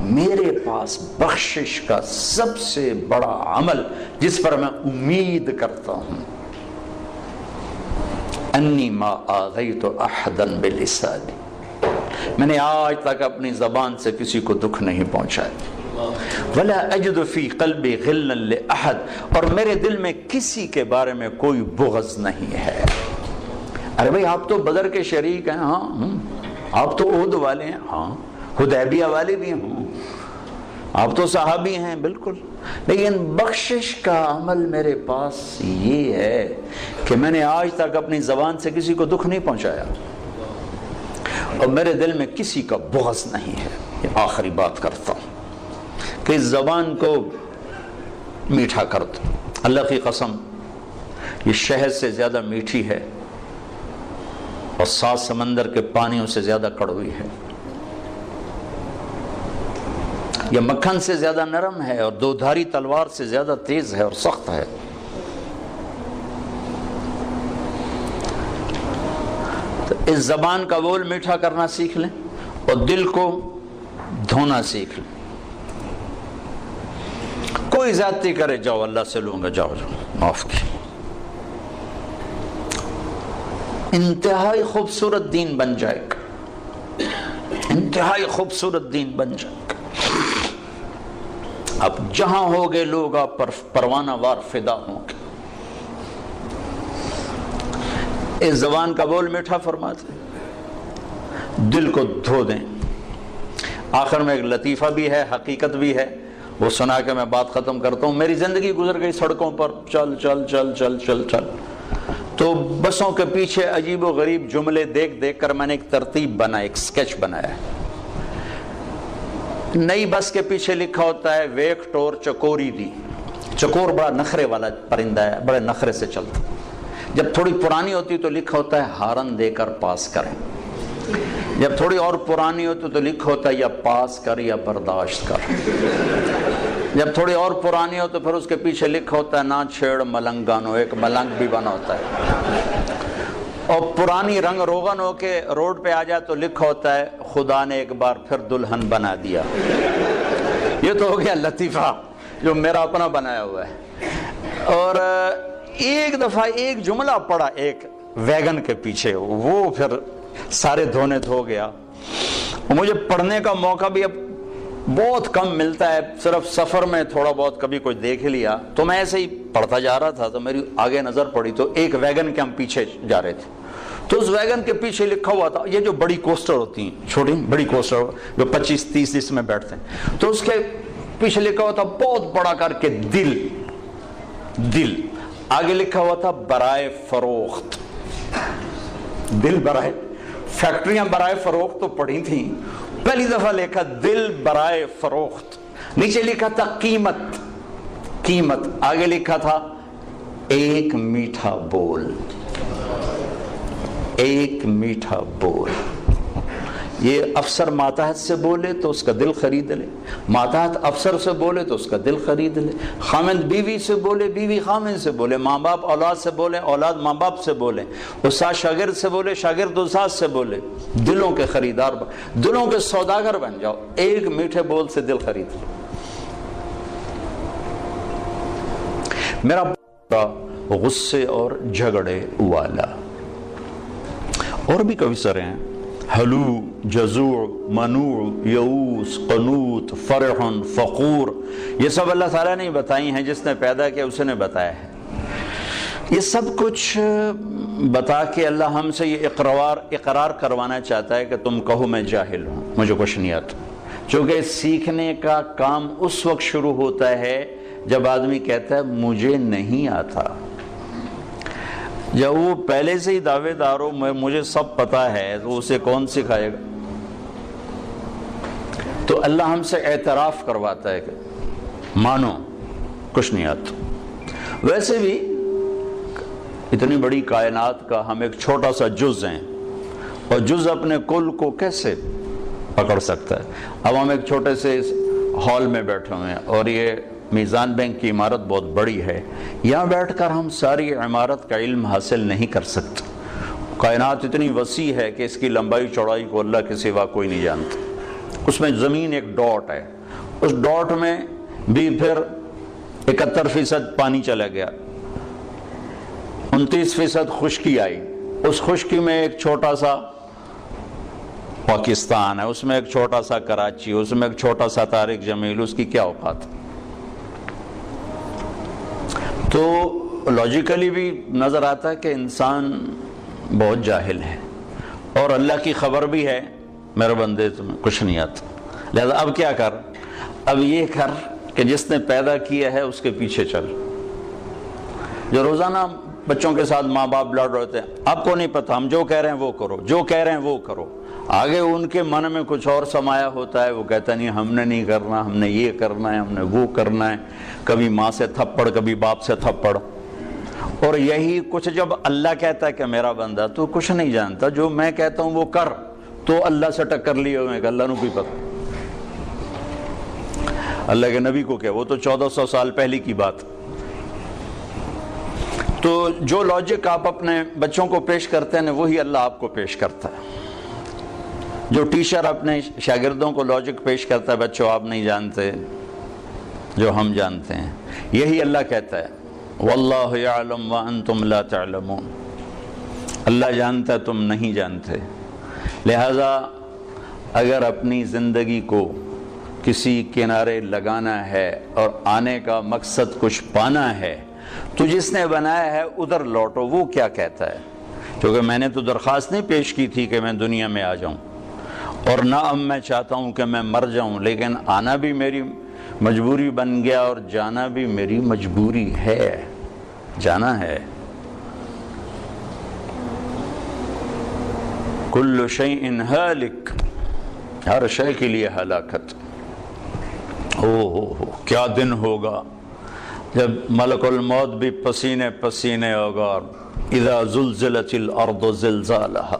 [SPEAKER 2] میرے پاس بخشش کا سب سے بڑا عمل جس پر میں امید کرتا ہوں، انی ما آذیت احدا بلسانی، میں نے آج تک اپنی زبان سے کسی کو دکھ نہیں پہنچایا، ولا اجد فی قلبی غلا لاحد، اور میرے دل میں کسی کے بارے میں کوئی بغض نہیں ہے۔ ارے بھائی آپ تو بدر کے شریک ہیں، ہاں، آپ تو احد والے ہیں، ہاں، حدیبیہ والے بھی ہوں، آپ تو صحابی ہیں، بالکل، لیکن بخشش کا عمل میرے پاس یہ ہے کہ میں نے آج تک اپنی زبان سے کسی کو دکھ نہیں پہنچایا، اور میرے دل میں کسی کا بغض نہیں ہے۔ یہ آخری بات کرتا ہوں کہ اس زبان کو میٹھا کر دو، اللہ کی قسم یہ شہد سے زیادہ میٹھی ہے، اور 7 سمندر کے پانیوں سے زیادہ کڑوی ہے، یہ مکھن سے زیادہ نرم ہے، اور 2 دھاری تلوار سے زیادہ تیز ہے اور سخت ہے۔ تو اس زبان کا بول میٹھا کرنا سیکھ لیں، اور دل کو دھونا سیکھ لیں۔ کوئی زیادتی کرے، جاؤ اللہ سے لوں گا، جاؤ معاف کی۔ انتہائی خوبصورت دین بن جائے گا، انتہائی خوبصورت دین بن جائے گا۔ اب جہاں ہوگے لوگ آپ پر پروانہ وار فدا ہوں گے۔ اس زبان کا بول میٹھا فرماتے، دل کو دھو دیں۔ آخر میں ایک لطیفہ بھی ہے، حقیقت بھی ہے، وہ سنا کے میں بات ختم کرتا ہوں. میری زندگی گزر گئی سڑکوں پر چل چل چل چل چل چل. تو بسوں کے پیچھے عجیب و غریب جملے دیکھ دیکھ کر میں نے ایک ترتیب بنا، ایک سکیچ بنایا. نئی بس کے پیچھے لکھا ہوتا ہے ویک ٹور چکوری دی. چکور بڑا نخرے والا پرندہ ہے، بڑے نخرے سے چلتا. جب تھوڑی پرانی ہوتی تو لکھا ہوتا ہے ہارن دے کر پاس کریں. جب تھوڑی اور پرانی ہوتی تو لکھا ہوتا ہے یا پاس کر یا برداشت کر. جب تھوڑی اور پرانی ہو تو پھر اس کے پیچھے لکھا ہوتا ہے نہ چھیڑ ملنگانو، ایک ملنگ بھی بنا ہوتا ہے. اور پرانی رنگ روغن ہو کے روڈ پہ آ جائے تو لکھا ہوتا ہے خدا نے ایک بار پھر دلہن بنا دیا. یہ تو ہو گیا لطیفہ جو میرا اپنا بنایا ہوا ہے. اور ایک دفعہ ایک جملہ پڑا ایک ویگن کے پیچھے، وہ پھر سارے دھونے دھو گیا. مجھے پڑھنے کا موقع بھی اب بہت کم ملتا ہے، صرف سفر میں تھوڑا بہت کبھی کوئی دیکھ لیا. تو میں ایسے ہی پڑھتا جا رہا تھا تو میری آگے نظر پڑی تو ایک ویگن کے ہم پیچھے جا رہے تھے. تو اس ویگن کے پیچھے لکھا ہوا تھا، یہ جو بڑی کوسٹر ہوتی ہیں، چھوٹی بڑی کوسٹر جو 25-30 اس میں بیٹھتے ہیں، تو اس کے پیچھے لکھا ہوا تھا بہت بڑا کر کے دل. دل آگے لکھا ہوا تھا برائے فروخت. دل برائے، فیکٹریاں برائے فروخت تو پڑی تھیں، پہلی دفعہ لکھا دل برائے فروخت. نیچے لکھا تھا قیمت. قیمت آگے لکھا تھا ایک میٹھا بول. ایک میٹھا بول. یہ افسر ماتحت سے بولے تو اس کا دل خرید لے، ماتحت افسر سے بولے تو اس کا دل خرید لے، خامند بیوی سے بولے، بیوی خامند سے بولے، ماں باپ اولاد سے بولے، اولاد ماں باپ سے بولے، استاد شاگرد سے بولے، شاگرد استاد سے بولے. دلوں کے خریدار، دلوں کے سوداگر بن جاؤ. ایک میٹھے بول سے دل خرید لو. میرا غصے اور جھگڑے والا. اور بھی کبھی سرے ہیں، حلو، جزوع، منوع، یعوس، قنوط، فرح، فقور. یہ سب اللہ تعالیٰ نے بتائی ہیں، جس نے پیدا کیا اسے نے بتایا ہے. یہ سب کچھ بتا کے اللہ ہم سے یہ اقرار کروانا چاہتا ہے کہ تم کہو میں جاہل ہوں، مجھے کچھ نہیں آتا. چونکہ سیکھنے کا کام اس وقت شروع ہوتا ہے جب آدمی کہتا ہے مجھے نہیں آتا. جب وہ پہلے سے ہی دعوے دار ہو مجھے سب پتا ہے تو اسے کون سکھائے گا. تو اللہ ہم سے اعتراف کرواتا ہے کہ مانو کچھ نہیں آتا. ویسے بھی اتنی بڑی کائنات کا ہم ایک چھوٹا سا جز ہیں، اور جز اپنے کل کو کیسے پکڑ سکتا ہے. اب ہم ایک چھوٹے سے ہال میں بیٹھے ہوئے ہیں اور یہ میزان بینک کی عمارت بہت بڑی ہے. یہاں بیٹھ کر ہم ساری عمارت کا علم حاصل نہیں کر سکتے. کائنات اتنی وسیع ہے کہ اس کی لمبائی چوڑائی کو اللہ کے سوا کوئی نہیں جانتا. اس میں زمین ایک ڈاٹ ہے، اس ڈاٹ میں بھی پھر 71% پانی چلا گیا، 29% خشکی آئی. اس خشکی میں ایک چھوٹا سا پاکستان ہے، اس میں ایک چھوٹا سا کراچی، اس میں ایک چھوٹا سا طارق جمیل. اس کی کیا اوقات؟ تو لاجیکلی بھی نظر آتا ہے کہ انسان بہت جاہل ہے، اور اللہ کی خبر بھی ہے میرے بندے تمہیں کچھ نہیں آتا. لہذا اب کیا کر؟ اب یہ کر کہ جس نے پیدا کیا ہے اس کے پیچھے چل. جو روزانہ بچوں کے ساتھ ماں باپ لڑ رہے ہوتے ہیں، آپ کو نہیں پتا، ہم جو کہہ رہے ہیں وہ کرو، جو کہہ رہے ہیں وہ کرو. آگے ان کے من میں کچھ اور سمایا ہوتا ہے، وہ کہتا نہیں ہم نے نہیں کرنا، ہم نے یہ کرنا ہے، ہم نے وہ کرنا ہے. کبھی ماں سے تھپڑ، کبھی باپ سے تھپڑ. اور یہی کچھ جب اللہ کہتا ہے کہ میرا بندہ تو کچھ نہیں جانتا، جو میں کہتا ہوں وہ کر، تو اللہ سے ٹکر لیے ہوئے کہ اللہ نو بھی پتا. اللہ کے نبی کو کیا، وہ تو 1400 سال پہلے کی بات. تو جو لاجک آپ اپنے بچوں کو پیش کرتے ہیں وہی اللہ آپ کو پیش کرتا ہے. جو ٹیچر اپنے شاگردوں کو لاجک پیش کرتا ہے، بچوں آپ نہیں جانتے جو ہم جانتے ہیں، یہی اللہ کہتا ہے واللہ یعلم وانتم لا تعلمون. اللہ جانتا ہے تم نہیں جانتے. لہذا اگر اپنی زندگی کو کسی کنارے لگانا ہے اور آنے کا مقصد کچھ پانا ہے تو جس نے بنایا ہے ادھر لوٹو. وہ کیا کہتا ہے؟ کیونکہ میں نے تو درخواست نہیں پیش کی تھی کہ میں دنیا میں آ جاؤں، اور نہ اب میں چاہتا ہوں کہ میں مر جاؤں، لیکن آنا بھی مجبوری بن گیا اور جانا بھی میری مجبوری ہے، جانا ہے۔ کل شیء ہالک، ہر شے کے لیے ہلاکت۔ ہو کیا دن ہوگا جب ملک الموت بھی پسینے پسینے ہوگا۔ اور اذا زلزلت الارض زلزالها،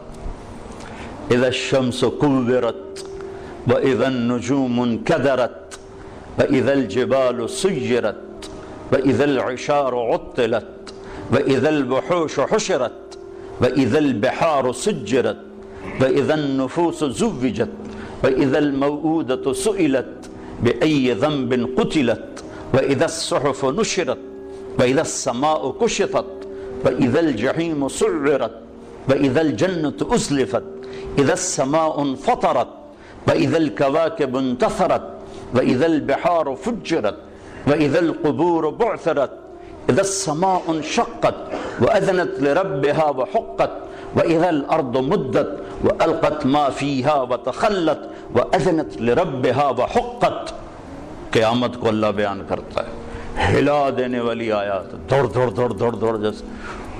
[SPEAKER 2] اذا الشمس كورت، واذا النجوم انكدرت، واذا الجبال سيرت، واذا العشار عطلت، واذا الوحوش حشرت، واذا البحار سجرت، واذا النفوس زوجت، واذا الموءودة سئلت بأي ذنب قتلت، واذا الصحف نشرت، واذا السماء كشطت، واذا الجحيم سعرت، واذا الجنة أزلفت، اذا السماء انفطرت، واذا الكواكب انتثرت، واذا البحار فجرت، واذا القبور بعثرت، اذا السماء انشقت واذنت لربها وحقت، واذا الارض مدت والقت ما فيها وتخلت، واذنت لربها وحقت۔ قیامت کو اللہ بیان کرتا ہے، ہلا دینے والی آیات، دوڑ دوڑ دوڑ دوڑ دوڑ، جیسے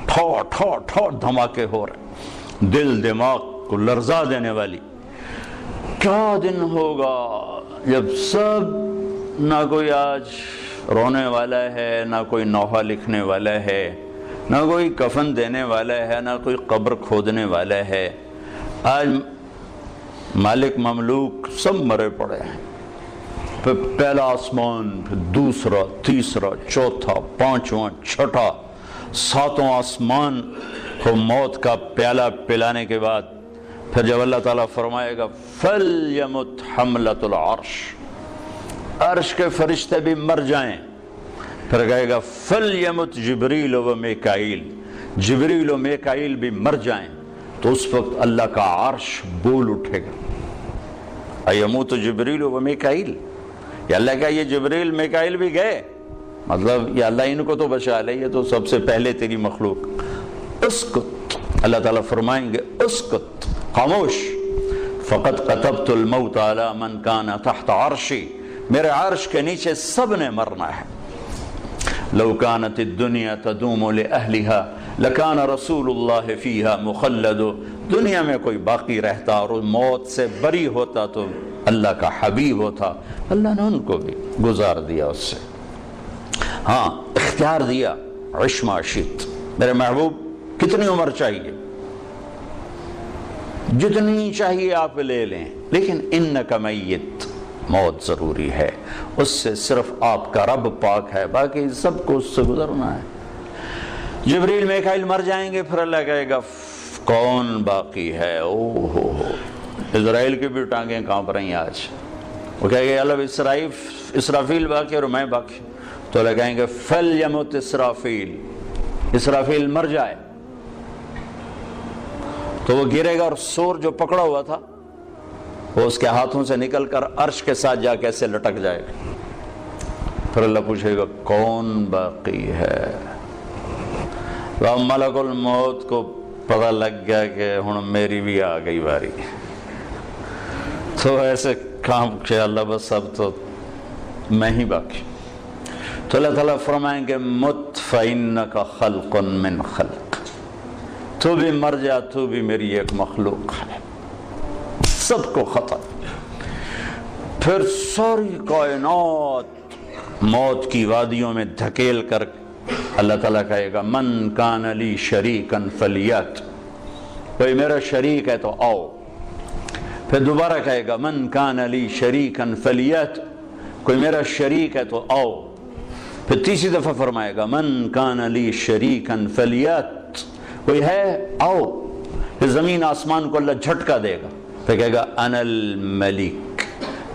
[SPEAKER 2] ٹھو ٹھو ٹھو دھماکے ہو رہے، دل دماغ کو لرزا دینے والی۔ کیا دن ہوگا جب سب، نہ کوئی آج رونے والا ہے، نہ کوئی نوحہ لکھنے والا ہے، نہ کوئی کفن دینے والا ہے، نہ کوئی قبر کھودنے والا ہے۔ آج مالک مملوک سب مرے پڑے ہیں، پھر پہلا آسمان، پھر دوسرا، تیسرا، چوتھا، پانچواں، چھٹا، ساتوں آسمان کو موت کا پیالہ پلانے کے بعد پھر جب اللہ تعالیٰ فرمائے گا فَلْيَمُتْ حَمْلَةُ الْعَرْشِ، عرش کے فرشتے بھی مر جائیں، پھر کہے گا فَلْيَمُتْ جبریل و میکائیل، جبریل و میکائیل بھی مر جائیں، تو اس وقت اللہ کا عرش بول اٹھے گا۔ ایموت جبریل و میکائیل، یا اللہ کا یہ جبریل میکائیل بھی گئے، مطلب یا اللہ ان کو تو بچا لے، یہ تو سب سے پہلے تیری مخلوق۔ اسکت، اللہ تعالیٰ فرمائیں گے اسکت، خاموش، فقط كتبت الموت على من كان تحت عرشی، میرے عرش کے نیچے سب نے مرنا ہے۔ لو كانت الدنيا تدوم لأهلها لكان رسول الله فيها مخلد، دنیا میں کوئی باقی رہتا اور موت سے بری ہوتا تو اللہ کا حبیب ہوتا، اللہ نے ان کو بھی گزار دیا اس سے۔ ہاں اختیار دیا، عش ما شئت، میرے محبوب کتنی عمر چاہیے، جتنی چاہیے آپ لے لیں، لیکن انک میت، موت ضروری ہے، اس سے صرف آپ کا رب پاک ہے، باقی سب کو اس سے گزرنا ہے۔ جبریل میکائیل مر جائیں گے، پھر اللہ کہے گا کون باقی ہے؟ او ہو اسرائیل کی بھی ٹانگیں کانپ رہی ہیں آج، وہ کہے گے اللہ اسرافیل باقی اور میں باقی، تو اللہ کہیں گے فَلْيَمُتْ اسرافیل، اسرافیل مر جائے، تو وہ گرے گا اور سور جو پکڑا ہوا تھا وہ اس کے ہاتھوں سے نکل کر عرش کے ساتھ جا کے ایسے لٹک جائے گا، پھر اللہ پوچھے گا کون باقی ہے؟ ملک الموت کو پتہ لگ گیا کہ ہن میری بھی آ گئی باری، تو ایسے کام کہ اللہ بس اب تو میں ہی باقی، تو اللہ تعالیٰ فرمائیں گے مت فَإِنَّكَ خَلْقٌ مِّن خَلْقٍ، تو بھی مر جا، تو بھی میری ایک مخلوق ہے، سب کو ختم۔ پھر ساری کائنات موت کی وادیوں میں دھکیل کر اللہ تعالیٰ کہے گا من کان لی شریکن فلیات، کوئی میرا شریک ہے تو آؤ، پھر دوبارہ کہے گا من کان لی شریکن فلیات، کوئی میرا شریک ہے تو آؤ، پھر تیسری دفعہ فرمائے گا من کان لی شریکن فلیات، کوئی ہے آؤ، پھر زمین آسمان کو اللہ جھٹکا دے گا، پھر کہے گا انا الملک،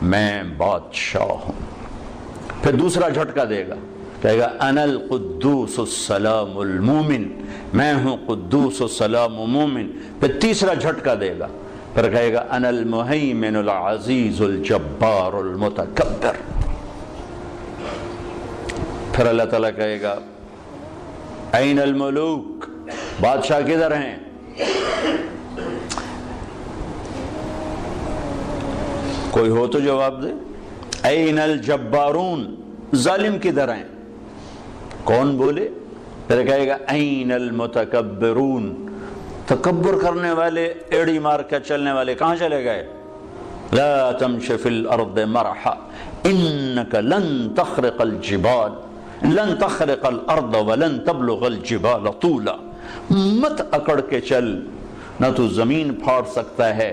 [SPEAKER 2] میں بادشاہ ہوں، پھر دوسرا جھٹکا دے گا، کہے گا انا القدوس السلام المومن، میں ہوں قدوس السلام مومن، پھر تیسرا جھٹکا دے گا، پھر کہے گا انا المہیمن العزیز الجبار المتکبر، پھر اللہ تعالیٰ کہے گا این الملوک، بادشاہ کدھر ہیں؟ کوئی ہو تو جواب دے، این الجبارون، ظالم کدھر ہیں؟ کون بولے؟ پھر کہے گا این المتکبرون، تکبر کرنے والے، ایڑی مار کے چلنے والے کہاں چلے گئے؟ لا تمش فی الارض مرحا انک لن تخرق الجبال، لن تخرق الارض ولن تبلغ الجبال طولا، مت اکڑ کے چل، نہ تو زمین پھاڑ سکتا ہے،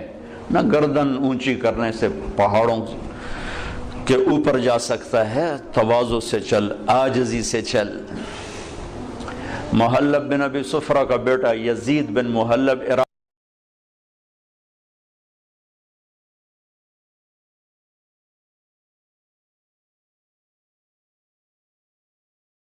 [SPEAKER 2] نہ گردن اونچی کرنے سے پہاڑوں کے اوپر جا سکتا ہے، تواضع سے چل، عاجزی سے چل۔ محلب بن ابی صفرہ کا بیٹا یزید بن محلب